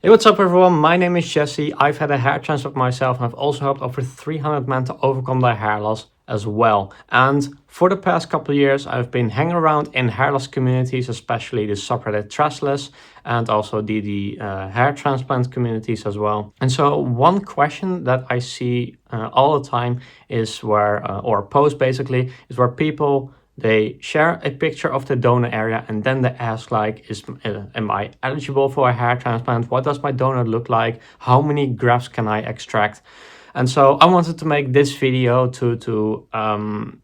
Hey, what's up everyone? My name is Jesse. I've had a hair transplant myself and I've also helped over 300 men to overcome their hair loss as well. And for the past couple of years, I've been hanging around in hair loss communities, especially the subreddit Trashless and also the hair transplant communities as well. And so one question that I see all the time is or post basically, is where people they share a picture of the donor area and then they ask like, am I eligible for a hair transplant? What does my donor look like? How many grafts can I extract? And so I wanted to make this video to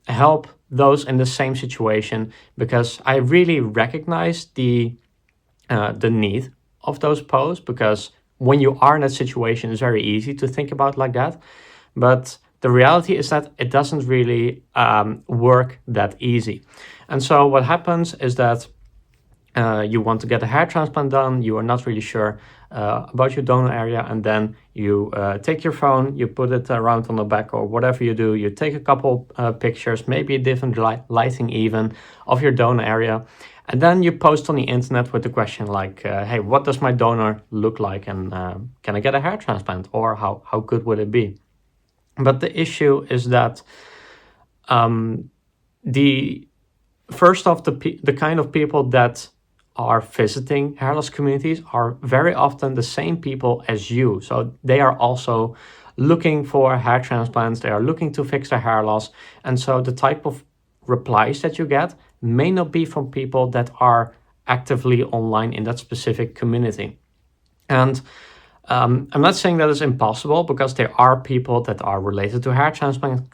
help those in the same situation, because I really recognize the need of those posts, because when you are in that situation, it's very easy to think about like that. But the reality is that it doesn't really work that easy. And so what happens is that you want to get a hair transplant done, you are not really sure about your donor area, and then you take your phone, you put it around on the back or whatever you do, you take a couple pictures, maybe a different lighting even, of your donor area, and then you post on the internet with the question like, hey, what does my donor look like, and can I get a hair transplant, or how good would it be? But the issue is that the kind of people that are visiting hair loss communities are very often the same people as you. So they are also looking for hair transplants, they are looking to fix their hair loss. And so the type of replies that you get may not be from people that are actively online in that specific community. And I'm not saying that it's impossible, because there are people that are related to hair transplant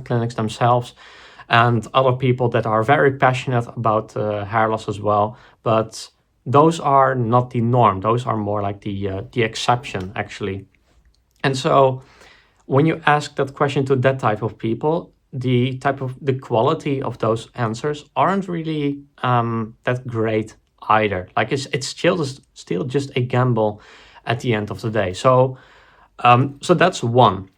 clinics themselves, and other people that are very passionate about hair loss as well. But those are not the norm. Those are more like the exception, actually. And so when you ask that question to that type of people, the quality of those answers aren't really that great either. Like it's still just a gamble at the end of the day. So so that's one.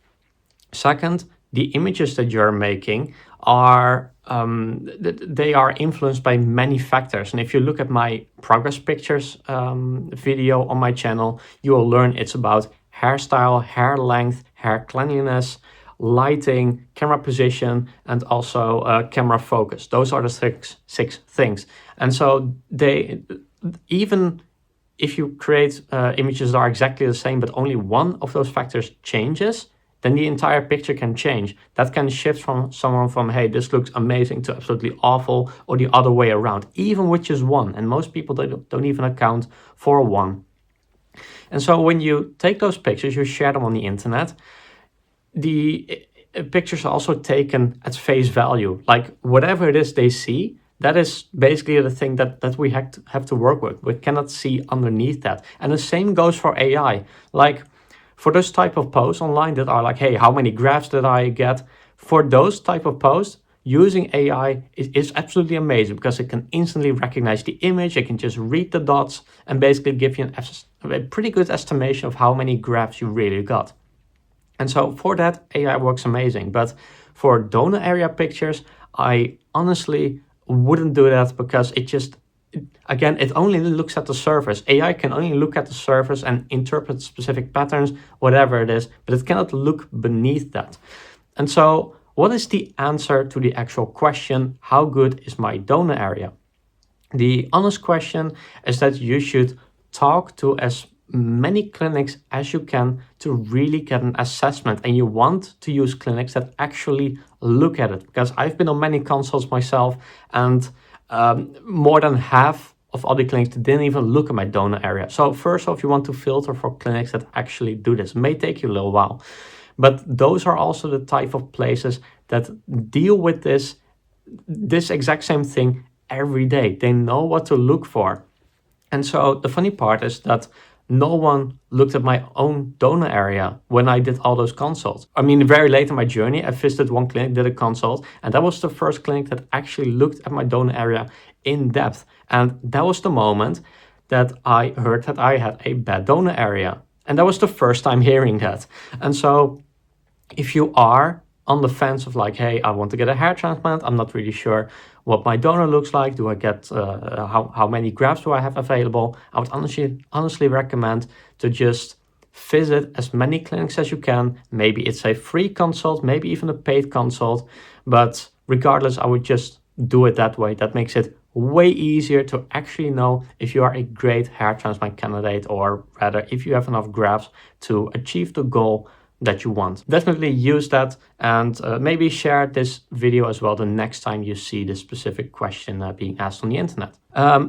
Second, the images that you're making are they are influenced by many factors. And if you look at my progress pictures video on my channel, you will learn it's about hairstyle, hair length, hair cleanliness, lighting, camera position, and also camera focus. Those are the six things. And so even if you create images that are exactly the same, but only one of those factors changes, then the entire picture can change. That can shift from someone from, hey, this looks amazing, to absolutely awful, or the other way around, even with just one. And most people don't even account for one. And so when you take those pictures, you share them on the internet, the pictures are also taken at face value. Like whatever it is they see, that is basically the thing that we have to work with. We cannot see underneath that. And the same goes for AI. Like for those type of posts online that are like, hey, how many grafts did I get? For those type of posts, using AI is absolutely amazing, because it can instantly recognize the image. It can just read the dots and basically give you a pretty good estimation of how many grafts you really got. And so for that, AI works amazing. But for donor area pictures, I honestly wouldn't do that, because it only looks at the surface. AI can only look at the surface and interpret specific patterns, whatever it is, but it cannot look beneath that. And so what is the answer to the actual question, how good is my donor area? The honest question is that you should talk to as many clinics as you can to really get an assessment, and you want to use clinics that actually look at it, because I've been on many consults myself, and more than half of all the clinics didn't even look at my donor area. So first off, you want to filter for clinics that actually do this. It may take you a little while, but those are also the type of places that deal with this exact same thing every day. They know what to look for. And so the funny part is that no one looked at my own donor area when I did all those consults. I mean, very late in my journey, I visited one clinic, did a consult, and that was the first clinic that actually looked at my donor area in depth. And that was the moment that I heard that I had a bad donor area. And that was the first time hearing that. And so if you are on the fence of like, hey, I want to get a hair transplant, I'm not really sure what my donor looks like, do I get, how many grafts do I have available, I would honestly recommend to just visit as many clinics as you can. Maybe it's a free consult, maybe even a paid consult, but regardless, I would just do it that way. That makes it way easier to actually know if you are a great hair transplant candidate, or rather if you have enough grafts to achieve the goal that you want. Definitely use that, and maybe share this video as well the next time you see this specific question being asked on the internet.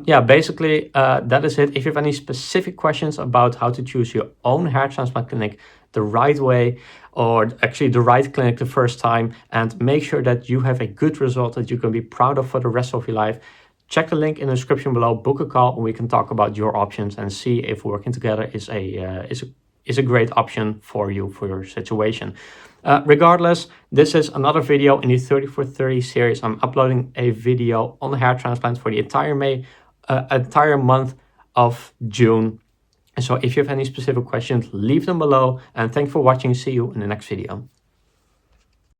Yeah, basically that is it. If you have any specific questions about how to choose your own hair transplant clinic the right way, or actually the right clinic the first time, and make sure that you have a good result that you can be proud of for the rest of your life, check the link in the description below, book a call, and we can talk about your options and see if working together is a great option for you, for your situation. Regardless, this is another video in the 30 for 30 series. I'm uploading a video on hair transplant for the entire month of June. So if you have any specific questions, leave them below, and thanks for watching. See you in the next video.